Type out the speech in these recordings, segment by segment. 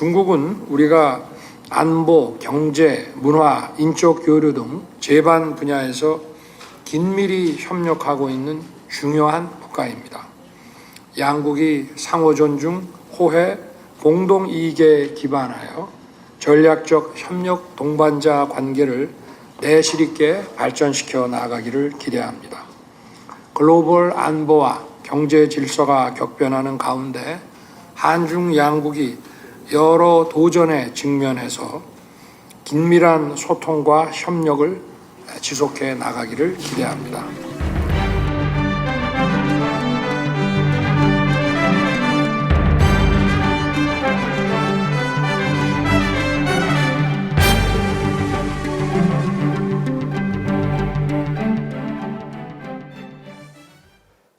중국은 우리가 안보, 경제, 문화, 인적 교류 등 제반 분야에서 긴밀히 협력하고 있는 중요한 국가입니다. 양국이 상호 존중, 호혜, 공동 이익에 기반하여 전략적 협력 동반자 관계를 내실 있게 발전시켜 나가기를 기대합니다. 글로벌 안보와 경제 질서가 격변하는 가운데 한중 양국이 여러 도전에 직면해서 긴밀한 소통과 협력을 지속해 나가기를 기대합니다.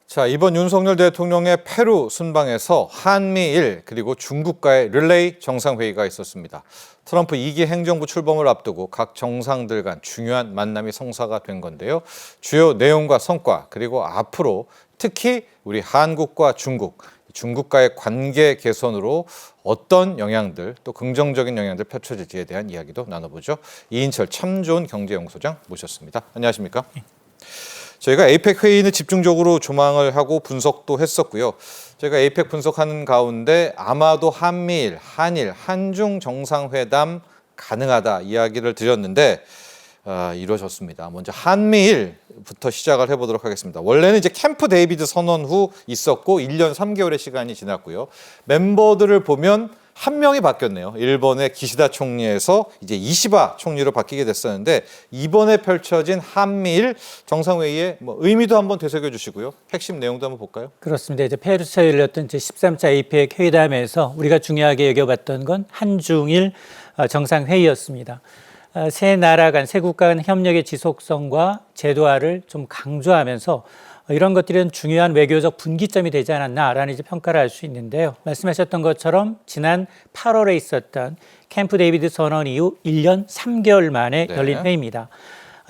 자, 이번 윤석열 대통령의 페루 순방에서 한미일 그리고 중국과의 릴레이 정상회의가 있었습니다. 트럼프 2기 행정부 출범을 앞두고 각 정상들 간 중요한 만남이 성사가 된 건데요. 주요 내용과 성과 그리고 앞으로 특히 우리 한국과 중국과의 관계 개선으로 어떤 영향들 또 긍정적인 영향들 펼쳐질지에 대한 이야기도 나눠보죠. 이인철 참 좋은 경제연구소장 모셨습니다. 안녕하십니까? 저희가 에이펙 회의는 집중적으로 조망을 하고 분석도 했었고요. 저희가 에이펙 분석하는 가운데 아마도 한미일, 한일, 한중 정상회담 가능하다 이야기를 드렸는데 이루어졌습니다. 먼저 한미일부터 시작을 해보도록 하겠습니다. 원래는 이제 캠프 데이비드 선언 후 있었고 1년 3개월의 시간이 지났고요. 멤버들을 보면 한 명이 바뀌었네요. 일본의 기시다 총리에서 이제 이시바 총리로 바뀌게 됐었는데 이번에 펼쳐진 한미일 정상회의의 의미도 한번 되새겨 주시고요. 핵심 내용도 한번 볼까요? 그렇습니다. 이제 페루에서 열렸던 제13차 에이펙 회담에서 우리가 중요하게 여겨봤던 건 한중일 정상회의였습니다. 세 나라 간, 세 국가 간 협력의 지속성과 제도화를 좀 강조하면서 이런 것들은 중요한 외교적 분기점이 되지 않았나라는 이제 평가를 할 수 있는데요. 말씀하셨던 것처럼 지난 8월에 있었던 캠프 데이비드 선언 이후 1년 3개월 만에 열린 회의입니다.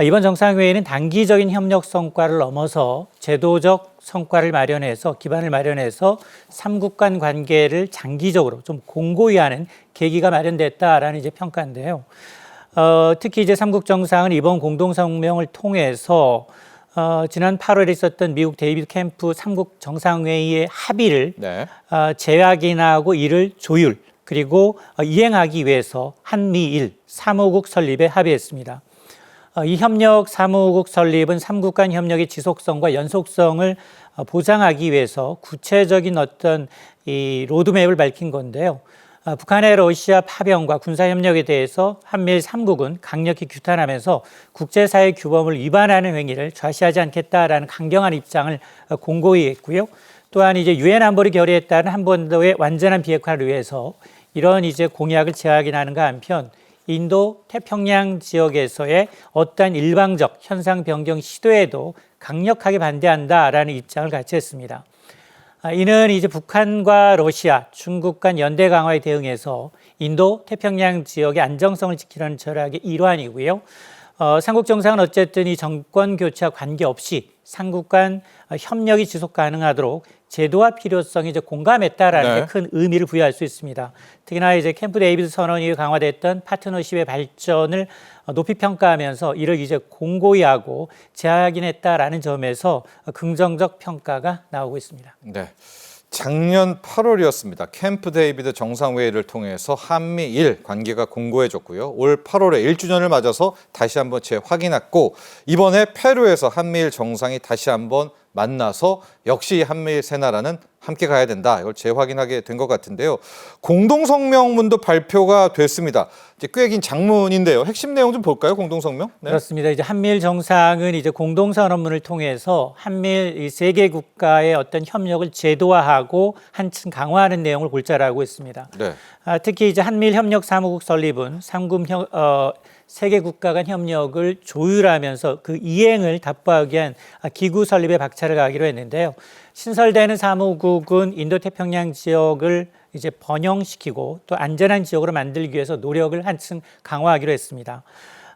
이번 정상회의는 단기적인 협력 성과를 넘어서 제도적 성과를 마련해서 기반을 마련해서 3국 간 관계를 장기적으로 좀 공고히 하는 계기가 마련됐다라는 이제 평가인데요. 특히 이제 3국 정상은 이번 공동성명을 통해서 지난 8월에 있었던 미국 데이비드 캠프 3국 정상회의의 합의를 재확인하고 이를 조율 그리고 이행하기 위해서 한미일 사무국 설립에 합의했습니다. 이 협력 사무국 설립은 3국 간 협력의 지속성과 연속성을 보장하기 위해서 구체적인 어떤 이 로드맵을 밝힌 건데요. 북한의 러시아 파병과 군사협력에 대해서 한미일 3국은 강력히 규탄하면서 국제사회 규범을 위반하는 행위를 좌시하지 않겠다라는 강경한 입장을 공고히 했고요. 또한 이제 유엔 안보리 결의에 따른 한반도의 완전한 비핵화를 위해서 이런 이제 공약을 재확인하는가 한편 인도 태평양 지역에서의 어떠한 일방적 현상 변경 시도에도 강력하게 반대한다라는 입장을 같이 했습니다. 이는 이제 북한과 러시아, 중국 간 연대 강화에 대응해서 인도 태평양 지역의 안정성을 지키려는 전략의 일환이고요. 삼국 정상은 어쨌든 이 정권 교체와 관계없이 삼국 간 협력이 지속 가능하도록 제도화 필요성이 이제 공감했다라는 게 큰 의미를 부여할 수 있습니다. 특히나 이제 캠프 데이비드 선언이 강화됐던 파트너십의 발전을 높이 평가하면서 이를 이제 공고히 하고 재확인했다라는 점에서 긍정적 평가가 나오고 있습니다. 네. 작년 8월이었습니다. 캠프 데이비드 정상회의를 통해서 한미일 관계가 공고해졌고요. 올 8월에 1주년을 맞아서 다시 한번 재확인했고 이번에 페루에서 한미일 정상이 다시 한번 만나서 역시 한미일 세 나라는 함께 가야 된다. 이걸 재확인하게 된 것 같은데요. 공동성명문도 발표가 됐습니다. 이제 꽤 긴 장문인데요. 핵심 내용 좀 볼까요? 공동성명? 네. 그렇습니다. 이제 한미일 정상은 이제 공동선언문을 통해서 한미일 이 세 개 국가의 어떤 협력을 제도화하고 한층 강화하는 내용을 골자로 하고 있습니다. 네. 특히 이제 한미일 협력 사무국 설립은 세계 국가 간 협력을 조율하면서 그 이행을 답보하기 위한 기구 설립에 박차를 가기로 했는데요. 신설되는 사무국은 인도태평양 지역을 이제 번영시키고 또 안전한 지역으로 만들기 위해서 노력을 한층 강화하기로 했습니다.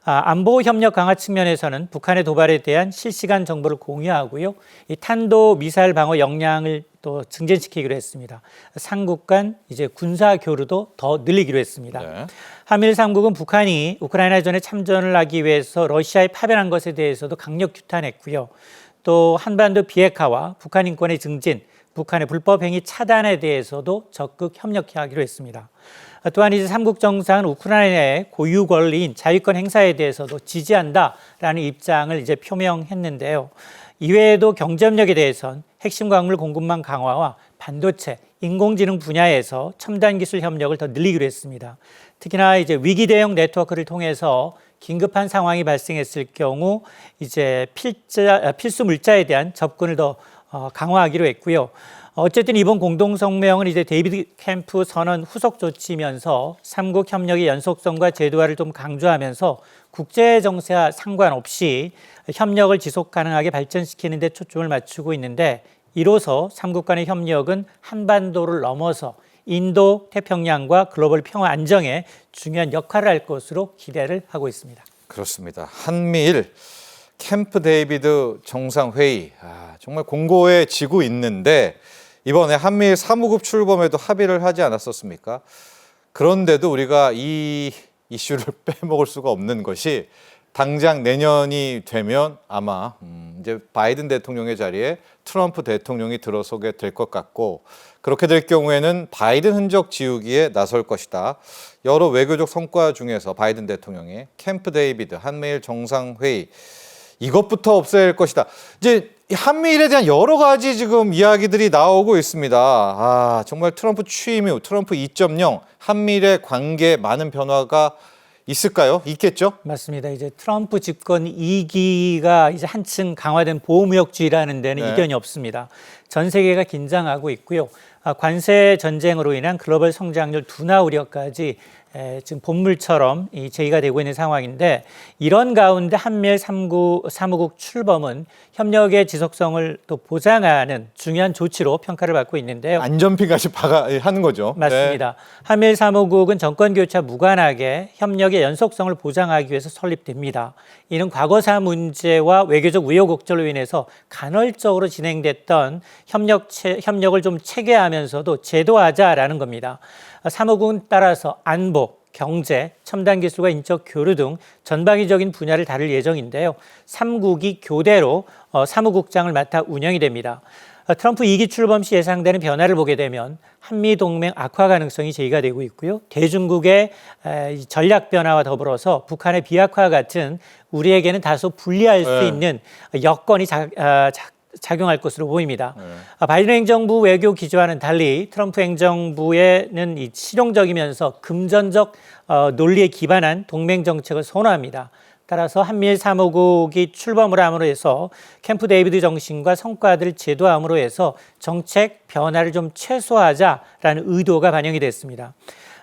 안보 협력 강화 측면에서는 북한의 도발에 대한 실시간 정보를 공유하고요. 이 탄도 미사일 방어 역량을 또 증진시키기로 했습니다. 삼국 간 이제 군사 교류도 더 늘리기로 했습니다. 네. 한미일 3국은 북한이 우크라이나전에 참전을 하기 위해서 러시아에 파견한 것에 대해서도 강력 규탄했고요. 또 한반도 비핵화와 북한 인권의 증진, 북한의 불법 행위 차단에 대해서도 적극 협력하기로 했습니다. 또한 이제 삼국 정상은 우크라이나의 고유 권리인 자위권 행사에 대해서도 지지한다라는 입장을 이제 표명했는데요. 이외에도 경제협력에 대해선 핵심 광물 공급망 강화와 반도체, 인공지능 분야에서 첨단 기술 협력을 더 늘리기로 했습니다. 특히나 이제 위기 대응 네트워크를 통해서 긴급한 상황이 발생했을 경우 이제 필수 물자에 대한 접근을 더 강화하기로 했고요. 어쨌든 이번 공동성명은 이제 데이비드 캠프 선언 후속 조치면서 삼국 협력의 연속성과 제도화를 좀 강조하면서 국제 정세와 상관없이 협력을 지속 가능하게 발전시키는 데 초점을 맞추고 있는데, 이로써 삼국 간의 협력은 한반도를 넘어서 인도 태평양과 글로벌 평화 안정에 중요한 역할을 할 것으로 기대를 하고 있습니다. 그렇습니다. 한미일 캠프 데이비드 정상회의 정말 공고해지고 있는데, 이번에 한미일 사무국 출범에도 합의를 하지 않았었습니까? 그런데도 우리가 이 이슈를 빼먹을 수가 없는 것이, 당장 내년이 되면 아마 이제 바이든 대통령의 자리에 트럼프 대통령이 들어서게 될 것 같고, 그렇게 될 경우에는 바이든 흔적 지우기에 나설 것이다. 여러 외교적 성과 중에서 바이든 대통령의 캠프 데이비드 한미일 정상회의, 이것부터 없앨 것이다. 이제 한미일에 대한 여러 가지 지금 이야기들이 나오고 있습니다. 정말 트럼프 취임 이후 트럼프 2.0 한미일의 관계에 많은 변화가 있을까요? 있겠죠? 맞습니다. 이제 트럼프 집권 2기가 이제 한층 강화된 보호무역주의라는 데는 네. 이견이 없습니다. 전 세계가 긴장하고 있고요. 관세 전쟁으로 인한 글로벌 성장률 둔화 우려까지 지금 본물처럼 제기가 되고 있는 상황인데, 이런 가운데 한미일 사무국 출범은 협력의 지속성을 또 보장하는 중요한 조치로 평가를 받고 있는데요. 안전핀까지 하는 거죠. 맞습니다. 한미일 사무국은 정권 교체와 무관하게 협력의 연속성을 보장하기 위해서 설립됩니다. 이는 과거사 문제와 외교적 우여곡절로 인해서 간헐적으로 진행됐던 협력을 좀 체계하면서도 제도화하자라는 겁니다. 사무국은 따라서 안보, 경제, 첨단 기술과 인적 교류 등 전방위적인 분야를 다룰 예정인데요. 3국이 교대로 사무국장을 맡아 운영이 됩니다. 트럼프 2기 출범 시 예상되는 변화를 보게 되면 한미 동맹 악화 가능성이 제기가 되고 있고요. 대중국의 전략 변화와 더불어서 북한의 비핵화 같은 우리에게는 다소 불리할 수 있는 여건이 작용할 것으로 보입니다. 바이든 행정부 외교 기조와는 달리 트럼프 행정부에는 실용적이면서 금전적 논리에 기반한 동맹 정책을 선호합니다. 따라서 한미일 사무국이 출범을 함으로 해서 캠프 데이비드 정신과 성과들을 제도함으로 해서 정책 변화를 좀 최소화하자라는 의도가 반영이 됐습니다.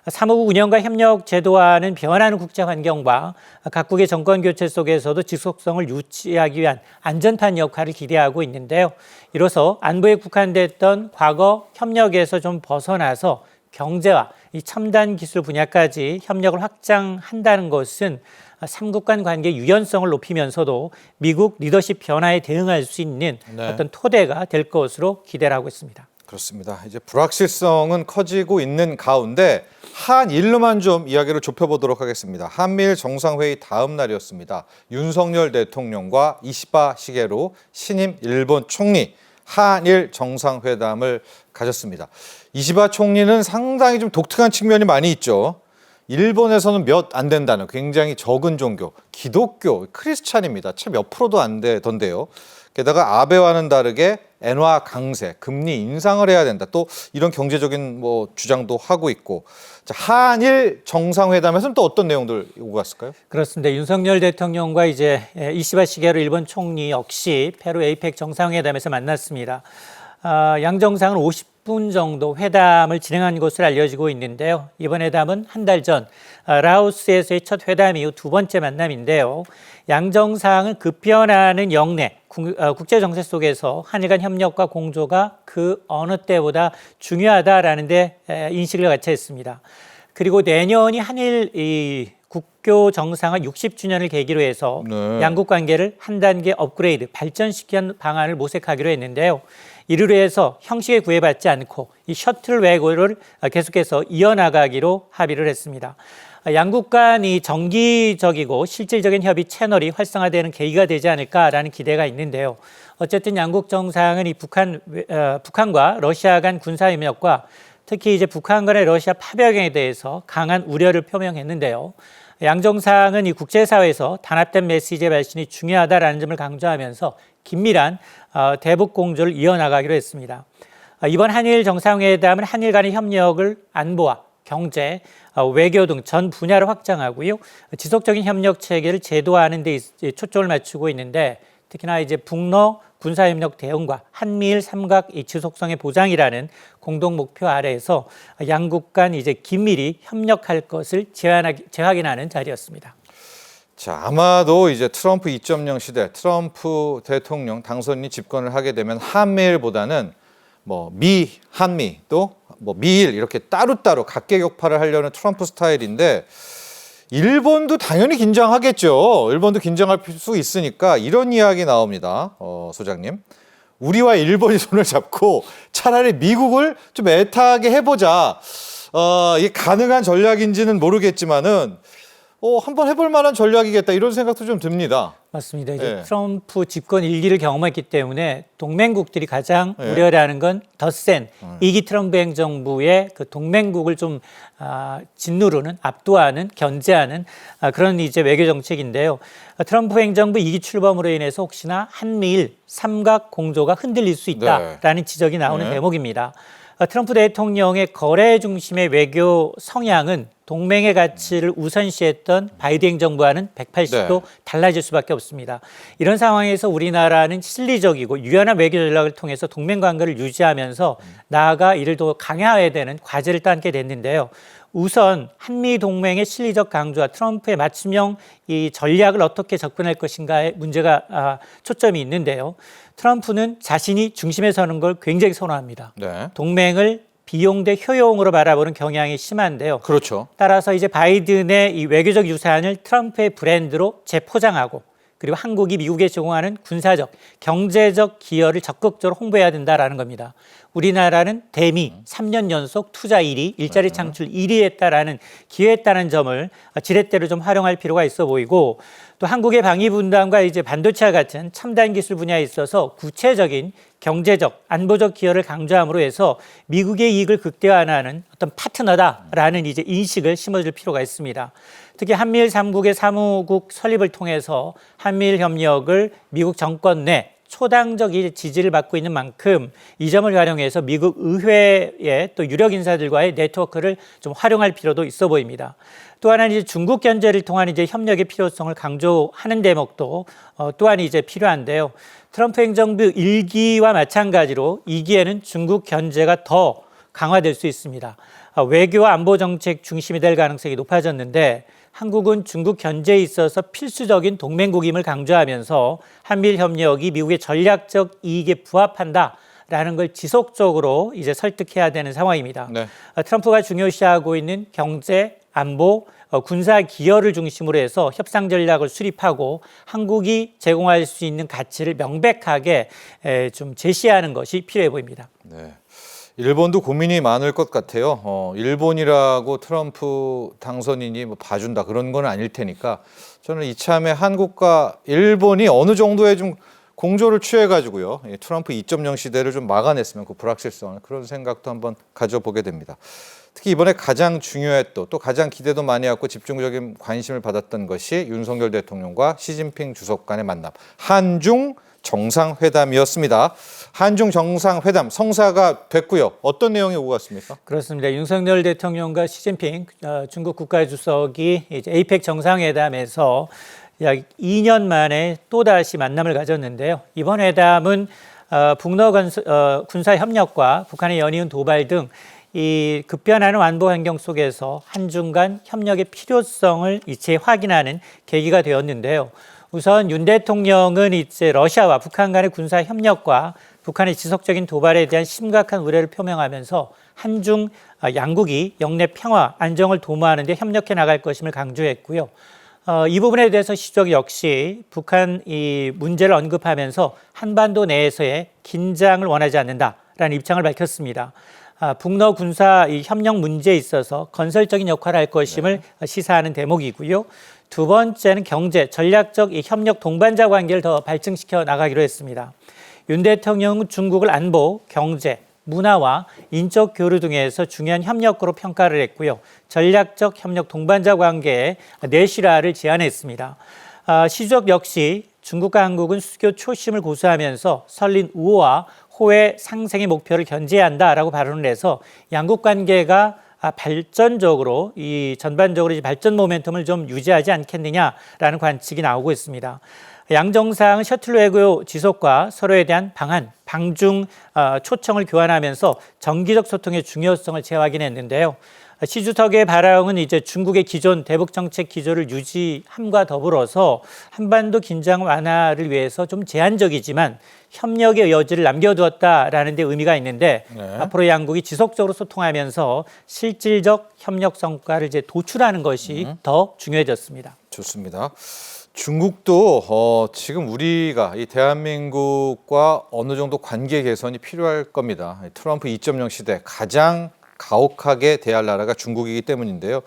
사무국 운영과 협력 제도화는 변화하는 국제 환경과 각국의 정권 교체 속에서도 지속성을 유지하기 위한 안전판 역할을 기대하고 있는데요. 이로써 안보에 국한됐던 과거 협력에서 좀 벗어나서 경제와 이 첨단 기술 분야까지 협력을 확장한다는 것은 삼국 간 관계 유연성을 높이면서도 미국 리더십 변화에 대응할 수 있는 어떤 토대가 될 것으로 기대를 하고 있습니다. 그렇습니다. 이제 불확실성은 커지고 있는 가운데 한일로만 좀 이야기를 좁혀보도록 하겠습니다. 한미일 정상회의 다음 날이었습니다. 윤석열 대통령과 이시바 시게루 신임 일본 총리 한일 정상회담을 가졌습니다. 이시바 총리는 상당히 좀 독특한 측면이 많이 있죠. 일본에서는 몇 안 된다는 굉장히 적은 종교, 기독교, 크리스찬입니다. 채 몇 프로도 안 되던데요. 게다가 아베와는 다르게 엔화 강세, 금리 인상을 해야 된다. 또 이런 경제적인 주장도 하고 있고. 자, 한일 정상회담에서는 또 어떤 내용들 오고 갔을까요? 그렇습니다. 윤석열 대통령과 이제 이시바 시게루 일본 총리 역시 페루 에이펙 정상회담에서 만났습니다. 양 정상은 50분 정도 회담을 진행한 것으로 알려지고 있는데요. 이번 회담은 한 달 전 라오스에서의 첫 회담 이후 두 번째 만남인데요. 양 정상은 급변하는 영내 국제 정세 속에서 한일 간 협력과 공조가 그 어느 때보다 중요하다라는 데 인식을 같이 했습니다. 그리고 내년이 한일 국교 정상화 60주년을 계기로 해서 네. 양국 관계를 한 단계 업그레이드, 발전시키는 방안을 모색하기로 했는데요. 이를 위해서 형식에 구애받지 않고 이 셔틀 외교를 계속해서 이어나가기로 합의를 했습니다. 양국 간 이 정기적이고 실질적인 협의 채널이 활성화되는 계기가 되지 않을까라는 기대가 있는데요. 어쨌든 양국 정상은 이 북한과 러시아 간 군사 협력과 특히 이제 북한 간의 러시아 파병에 대해서 강한 우려를 표명했는데요. 양 정상은 이 국제사회에서 단합된 메시지의 발신이 중요하다라는 점을 강조하면서 긴밀한 대북 공조를 이어나가기로 했습니다. 이번 한일 정상회담은 한일 간의 협력을 안보와 경제, 외교 등 전 분야로 확장하고요. 지속적인 협력 체계를 제도화하는 데 초점을 맞추고 있는데 특히나 이제 북러 군사협력 대응과 한미일 삼각 지속성의 보장이라는 공동 목표 아래에서 양국 간 이제 긴밀히 협력할 것을 재확인하는 자리였습니다. 자, 아마도 이제 트럼프 2.0 시대, 트럼프 대통령 당선인이 집권을 하게 되면 한미일보다는 뭐 한미 또 뭐 미일 이렇게 따로따로 각계격파를 하려는 트럼프 스타일인데 일본도 당연히 긴장하겠죠. 일본도 긴장할 수 있으니까 이런 이야기 나옵니다. 소장님. 우리와 일본이 손을 잡고 차라리 미국을 좀 애타게 해보자. 이게 가능한 전략인지는 모르겠지만은 한번 해볼 만한 전략이겠다 이런 생각도 좀 듭니다. 맞습니다. 이제 네. 트럼프 집권 1기를 경험했기 때문에 동맹국들이 가장 우려하는 건 더 센 2기 트럼프 행정부의 그 동맹국을 좀 짓누르는, 압도하는, 견제하는 그런 이제 외교 정책인데요. 트럼프 행정부 2기 출범으로 인해서 혹시나 한미일 삼각 공조가 흔들릴 수 있다라는 지적이 나오는 대목입니다. 트럼프 대통령의 거래 중심의 외교 성향은 동맹의 가치를 우선시했던 바이든 행정부와는 180도 달라질 수밖에 없습니다. 이런 상황에서 우리나라는 실리적이고 유연한 외교 전략을 통해서 동맹 관계를 유지하면서 나아가 이를 더 강화해야 되는 과제를 따게 됐는데요. 우선 한미 동맹의 실리적 강조와 트럼프의 맞춤형 이 전략을 어떻게 접근할 것인가에 문제가 초점이 있는데요. 트럼프는 자신이 중심에 서는 걸 굉장히 선호합니다. 네. 동맹을 비용 대 효용으로 바라보는 경향이 심한데요. 그렇죠. 따라서 이제 바이든의 이 외교적 유산을 트럼프의 브랜드로 재포장하고 그리고 한국이 미국에 제공하는 군사적, 경제적 기여를 적극적으로 홍보해야 된다라는 겁니다. 우리나라는 대미 3년 연속 투자 1위, 일자리 창출 1위 했다라는 기여했다는 점을 지렛대로 좀 활용할 필요가 있어 보이고 또 한국의 방위 분담과 이제 반도체와 같은 첨단 기술 분야에 있어서 구체적인 경제적, 안보적 기여를 강조함으로 해서 미국의 이익을 극대화하는 어떤 파트너다라는 이제 인식을 심어줄 필요가 있습니다. 특히 한미일 3국의 사무국 설립을 통해서 한미일 협력을 미국 정권 내 초당적 지지를 받고 있는 만큼 이 점을 활용해서 미국 의회의 또 유력 인사들과의 네트워크를 좀 활용할 필요도 있어 보입니다. 또 하나는 이제 중국 견제를 통한 이제 협력의 필요성을 강조하는 대목도 또한 이제 필요한데요. 트럼프 행정부 1기와 마찬가지로 2기에는 중국 견제가 더 강화될 수 있습니다. 외교와 안보 정책 중심이 될 가능성이 높아졌는데 한국은 중국 견제에 있어서 필수적인 동맹국임을 강조하면서 한미일 협력이 미국의 전략적 이익에 부합한다라는 걸 지속적으로 이제 설득해야 되는 상황입니다. 네. 트럼프가 중요시하고 있는 경제, 안보, 군사 기여를 중심으로 해서 협상 전략을 수립하고 한국이 제공할 수 있는 가치를 명백하게 좀 제시하는 것이 필요해 보입니다. 네. 일본도 고민이 많을 것 같아요. 일본이라고 트럼프 당선인이 뭐 봐준다 그런 건 아닐 테니까 저는 이참에 한국과 일본이 어느 정도의 좀 공조를 취해가지고요. 트럼프 2.0 시대를 좀 막아냈으면 그 불확실성 그런 생각도 한번 가져보게 됩니다. 특히 이번에 가장 중요했던 또 가장 기대도 많이 하고 집중적인 관심을 받았던 것이 윤석열 대통령과 시진핑 주석 간의 만남, 한중 정상회담이었습니다. 한중 정상회담 성사가 됐고요. 어떤 내용이 오고 갔습니까? 그렇습니다. 윤석열 대통령과 시진핑 중국 국가주석이 이제 에이펙 정상회담에서 약 2년 만에 또다시 만남을 가졌는데요. 이번 회담은 북러 군사 협력과 북한의 연이은 도발 등 이 급변하는 안보 환경 속에서 한중 간 협력의 필요성을 재확인하는 계기가 되었는데요. 우선 윤 대통령은 이제 러시아와 북한 간의 군사 협력과 북한의 지속적인 도발에 대한 심각한 우려를 표명하면서 한중 양국이 영내 평화, 안정을 도모하는 데 협력해 나갈 것임을 강조했고요. 이 부분에 대해서 시 주석 역시 북한 이 문제를 언급하면서 한반도 내에서의 긴장을 원하지 않는다라는 입장을 밝혔습니다. 북러 군사 협력 문제에 있어서 건설적인 역할을 할 것임을 시사하는 대목이고요. 두 번째는 경제, 전략적 협력 동반자 관계를 더 발전시켜 나가기로 했습니다. 윤 대통령은 중국을 안보, 경제, 문화와 인적 교류 등에서 중요한 협력으로 평가를 했고요. 전략적 협력 동반자 관계에 내실화를 제안했습니다. 시 주석 역시 중국과 한국은 수교 초심을 고수하면서 설린 우호와 호의 상생의 목표를 견제해야 한다라고 발언을 해서 양국 관계가 발전적으로 전반적으로 발전 모멘텀을 좀 유지하지 않겠느냐라는 관측이 나오고 있습니다. 양 정상은 셔틀 외교 지속과 서로에 대한 방안, 방중 초청을 교환하면서 정기적 소통의 중요성을 재확인했는데요. 시 주석의 발언은 이제 중국의 기존 대북 정책 기조를 유지함과 더불어서 한반도 긴장 완화를 위해서 좀 제한적이지만 협력의 여지를 남겨두었다라는 데 의미가 있는데 앞으로 양국이 지속적으로 소통하면서 실질적 협력 성과를 이제 도출하는 것이 더 중요해졌습니다. 좋습니다. 중국도 지금 우리가 이 대한민국과 어느 정도 관계 개선이 필요할 겁니다. 트럼프 2.0 시대 가장 가혹하게 대할 나라가 중국이기 때문인데요.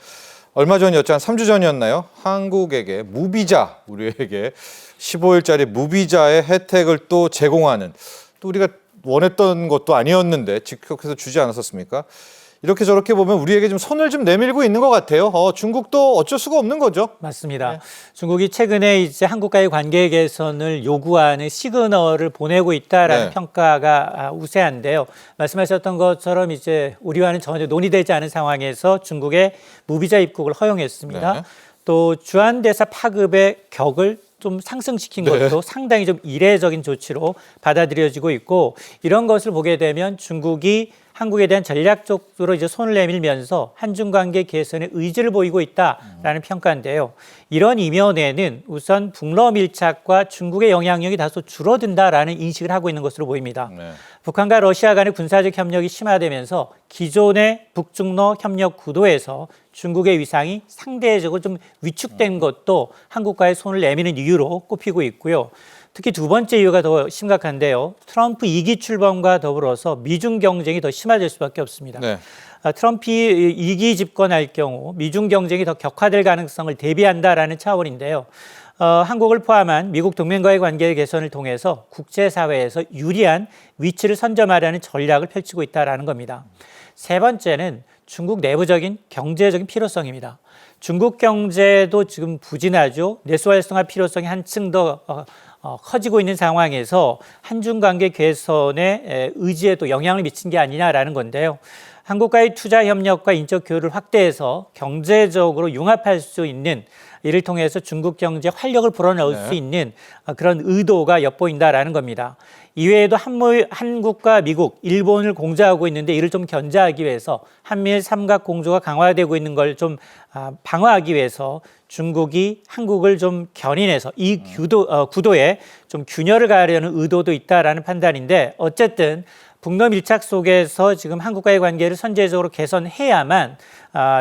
얼마 전이었죠. 한 3주 전이었나요? 한국에게 무비자, 우리에게 15일짜리 무비자의 혜택을 또 제공하는, 또 우리가 원했던 것도 아니었는데 직격해서 주지 않았었습니까? 이렇게 저렇게 보면 우리에게 좀 손을 좀 내밀고 있는 것 같아요. 중국도 어쩔 수가 없는 거죠. 맞습니다. 네. 중국이 최근에 이제 한국과의 관계 개선을 요구하는 시그널을 보내고 있다라는 평가가 우세한데요. 말씀하셨던 것처럼 이제 우리와는 전혀 논의되지 않은 상황에서 중국의 무비자 입국을 허용했습니다. 또 주한대사 파급의 격을 좀 상승시킨 것도 상당히 좀 이례적인 조치로 받아들여지고 있고, 이런 것을 보게 되면 중국이 한국에 대한 전략적으로 이제 손을 내밀면서 한중 관계 개선에 의지를 보이고 있다라는 평가인데요. 이런 이면에는 우선 북러 밀착과 중국의 영향력이 다소 줄어든다라는 인식을 하고 있는 것으로 보입니다. 북한과 러시아 간의 군사적 협력이 심화되면서 기존의 북중러 협력 구도에서 중국의 위상이 상대적으로 좀 위축된 것도 한국과의 손을 내미는 이유로 꼽히고 있고요. 특히 두 번째 이유가 더 심각한데요. 트럼프 2기 출범과 더불어서 미중 경쟁이 더 심화될 수밖에 없습니다. 트럼프 2기 집권할 경우 미중 경쟁이 더 격화될 가능성을 대비한다라는 차원인데요. 한국을 포함한 미국 동맹과의 관계 개선을 통해서 국제사회에서 유리한 위치를 선점하려는 전략을 펼치고 있다는 겁니다. 세 번째는 중국 내부적인 경제적인 필요성입니다. 중국 경제도 지금 부진하죠. 내수 활성화 필요성이 한층 더 커지고 있는 상황에서 한중 관계 개선의 의지에도 영향을 미친 게 아니냐라는 건데요. 한국과의 투자 협력과 인적 교류를 확대해서 경제적으로 융합할 수 있는, 이를 통해서 중국 경제 활력을 불어넣을 수 있는 그런 의도가 엿보인다라는 겁니다. 이외에도 한국과 미국, 일본을 공조하고 있는데 이를 좀 견제하기 위해서 한미일 삼각 공조가 강화되고 있는 걸 좀 방어하기 위해서 중국이 한국을 좀 견인해서 이 구도에 좀 균열을 가하려는 의도도 있다라는 판단인데, 어쨌든 북러 밀착 속에서 지금 한국과의 관계를 선제적으로 개선해야만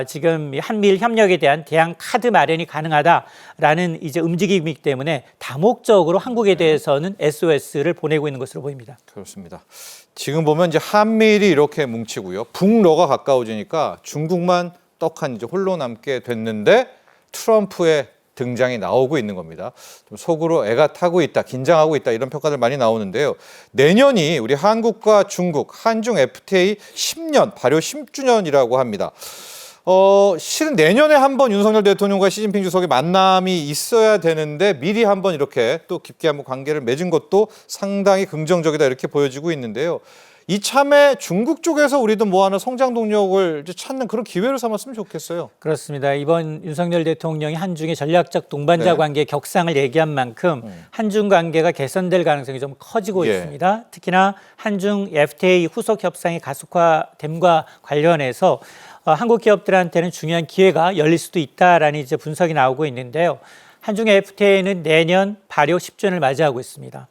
지금 한미일 협력에 대한 대항 카드 마련이 가능하다라는 이제 움직임이기 때문에 다목적으로 한국에 대해서는 SOS를 보내고 있는 것으로 보입니다. 그렇습니다. 지금 보면 이제 한미일이 이렇게 뭉치고요. 북러가 가까워지니까 중국만 떡하니 이제 홀로 남게 됐는데 트럼프의 등장이 나오고 있는 겁니다. 좀 속으로 애가 타고 있다, 긴장하고 있다, 이런 평가들 많이 나오는데요. 내년이 우리 한국과 중국, 한중 FTA 10년, 발효 10주년이라고 합니다. 실은 내년에 한번 윤석열 대통령과 시진핑 주석의 만남이 있어야 되는데 미리 한번 이렇게 또 깊게 한번 관계를 맺은 것도 상당히 긍정적이다, 이렇게 보여지고 있는데요. 이참에 중국 쪽에서 우리도 뭐 하는 성장 동력을 찾는 그런 기회를 삼았으면 좋겠어요. 그렇습니다. 이번 윤석열 대통령이 한중의 전략적 동반자 관계 격상을 얘기한 만큼 한중 관계가 개선될 가능성이 좀 커지고 있습니다. 특히나 한중 FTA 후속 협상이 가속화됨과 관련해서 한국 기업들한테는 중요한 기회가 열릴 수도 있다라는 이제 분석이 나오고 있는데요. 한중 FTA는 내년 발효 10주년을 맞이하고 있습니다.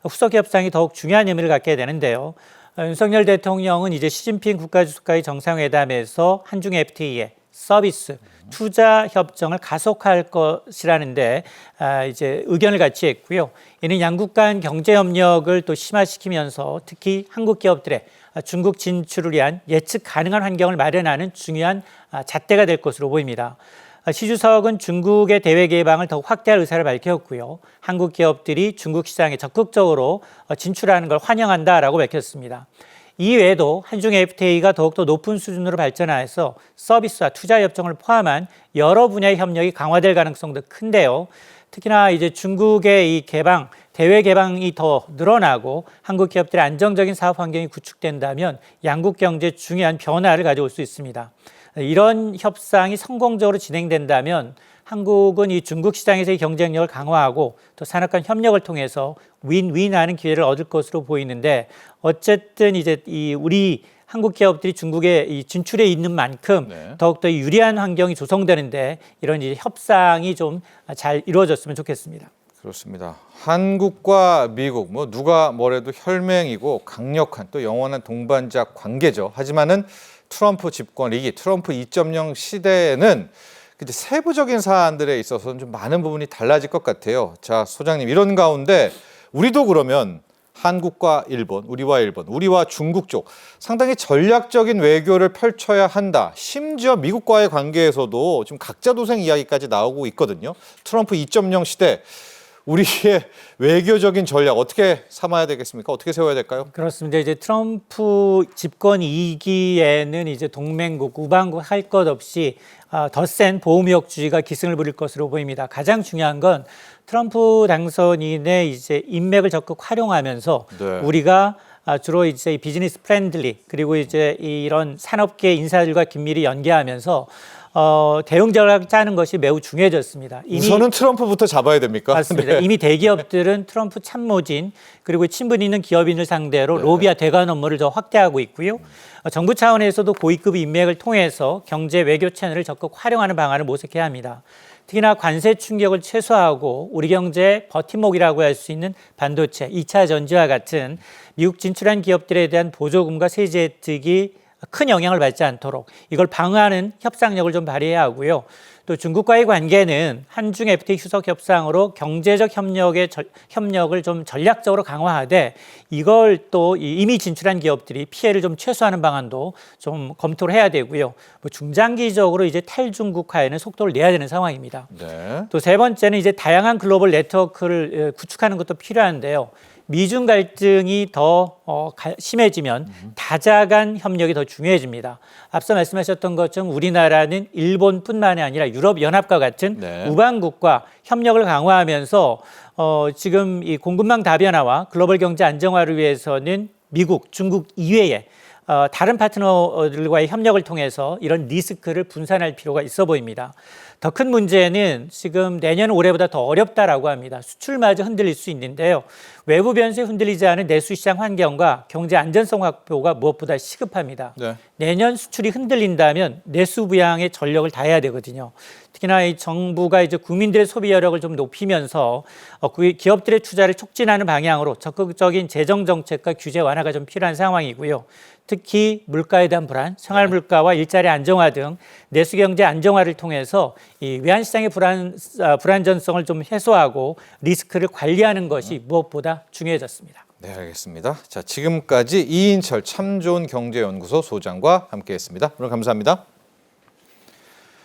후속 협상이 더욱 중요한 의미를 갖게 되는데요. 윤석열 대통령은 이제 시진핑 국가주석과의 정상회담에서 한중 FTA의 서비스, 투자 협정을 가속할 것이라는데 이제 의견을 같이 했고요. 이는 양국 간 경제 협력을 또 심화시키면서 특히 한국 기업들의 중국 진출을 위한 예측 가능한 환경을 마련하는 중요한 잣대가 될 것으로 보입니다. 시 주석은 중국의 대외 개방을 더욱 확대할 의사를 밝혔고요. 한국 기업들이 중국 시장에 적극적으로 진출하는 걸 환영한다라고 밝혔습니다. 이외에도 한중 FTA가 더욱더 높은 수준으로 발전하여서 서비스와 투자 협정을 포함한 여러 분야의 협력이 강화될 가능성도 큰데요. 특히나 이제 중국의 이 개방, 대외 개방이 더 늘어나고 한국 기업들의 안정적인 사업 환경이 구축된다면 양국 경제에 중요한 변화를 가져올 수 있습니다. 이런 협상이 성공적으로 진행된다면 한국은 이 중국 시장에서의 경쟁력을 강화하고 또 산업 간 협력을 통해서 윈윈하는 기회를 얻을 것으로 보이는데 어쨌든 이제 이 우리 한국 기업들이 중국에 이 진출해 있는 만큼 더욱더 유리한 환경이 조성되는데 이런 이제 협상이 좀 잘 이루어졌으면 좋겠습니다. 그렇습니다. 한국과 미국 뭐 누가 뭐래도 혈맹이고 강력한 또 영원한 동반자 관계죠. 하지만은 트럼프 집권 위기, 트럼프 2.0 시대에는 이제 세부적인 사안들에 있어서는 좀 많은 부분이 달라질 것 같아요. 자, 소장님, 이런 가운데 우리도 그러면 한국과 일본, 우리와 중국 쪽 상당히 전략적인 외교를 펼쳐야 한다. 심지어 미국과의 관계에서도 지금 각자 도생 이야기까지 나오고 있거든요. 트럼프 2.0 시대, 우리의 외교적인 전략 어떻게 삼아야 되겠습니까? 어떻게 세워야 될까요? 그렇습니다. 이제 트럼프 집권 2기에는 이제 동맹국, 우방국 할 것 없이 더 센 보호무역주의가 기승을 부릴 것으로 보입니다. 가장 중요한 건 트럼프 당선인의 이제 인맥을 적극 활용하면서 우리가 주로 이제 비즈니스 프렌들리 그리고 이제 이런 산업계 인사들과 긴밀히 연계하면서 대응 전략을 짜는 것이 매우 중요해졌습니다. 우선은 트럼프부터 잡아야 됩니까? 맞습니다. 이미 대기업들은 트럼프 참모진 그리고 친분 있는 기업인을 상대로 로비와 대관 업무를 더 확대하고 있고요. 정부 차원에서도 고위급 인맥을 통해서 경제 외교 채널을 적극 활용하는 방안을 모색해야 합니다. 특히나 관세 충격을 최소화하고 우리 경제의 버팀목이라고 할 수 있는 반도체, 2차 전지와 같은 미국 진출한 기업들에 대한 보조금과 세제 혜택이 큰 영향을 받지 않도록 이걸 방어하는 협상력을 좀 발휘해야 하고요. 또 중국과의 관계는 한중 FTA 휴석 협상으로 경제적 협력을 좀 전략적으로 강화하되 이걸 또 이미 진출한 기업들이 피해를 좀 최소화하는 방안도 좀 검토를 해야 되고요. 뭐 중장기적으로 이제 탈중국화에는 속도를 내야 되는 상황입니다. 또 세 번째는 이제 다양한 글로벌 네트워크를 구축하는 것도 필요한데요. 미중 갈등이 더 심해지면 다자 간 협력이 더 중요해집니다. 앞서 말씀하셨던 것처럼 우리나라는 일본뿐만이 아니라 유럽연합과 같은 우방국과 협력을 강화하면서 지금 이 공급망 다변화와 글로벌 경제 안정화를 위해서는 미국, 중국 이외에 다른 파트너들과의 협력을 통해서 이런 리스크를 분산할 필요가 있어 보입니다. 더 큰 문제는 지금 내년 올해보다 더 어렵다라고 합니다. 수출마저 흔들릴 수 있는데요. 외부 변수에 흔들리지 않은 내수 시장 환경과 경제 안전성 확보가 무엇보다 시급합니다. 내년 수출이 흔들린다면 내수 부양에 전력을 다해야 되거든요. 특히나 이 정부가 이제 국민들의 소비 여력을 좀 높이면서 기업들의 투자를 촉진하는 방향으로 적극적인 재정 정책과 규제 완화가 좀 필요한 상황이고요. 특히 물가에 대한 불안, 생활 물가와 일자리 안정화 등 내수 경제 안정화를 통해서 이 외환 시장의 불안전성을 좀 해소하고 리스크를 관리하는 것이 무엇보다 중요해졌습니다. 네, 알겠습니다. 자, 지금까지 이인철 참 좋은 경제연구소 소장과 함께했습니다. 오늘 감사합니다.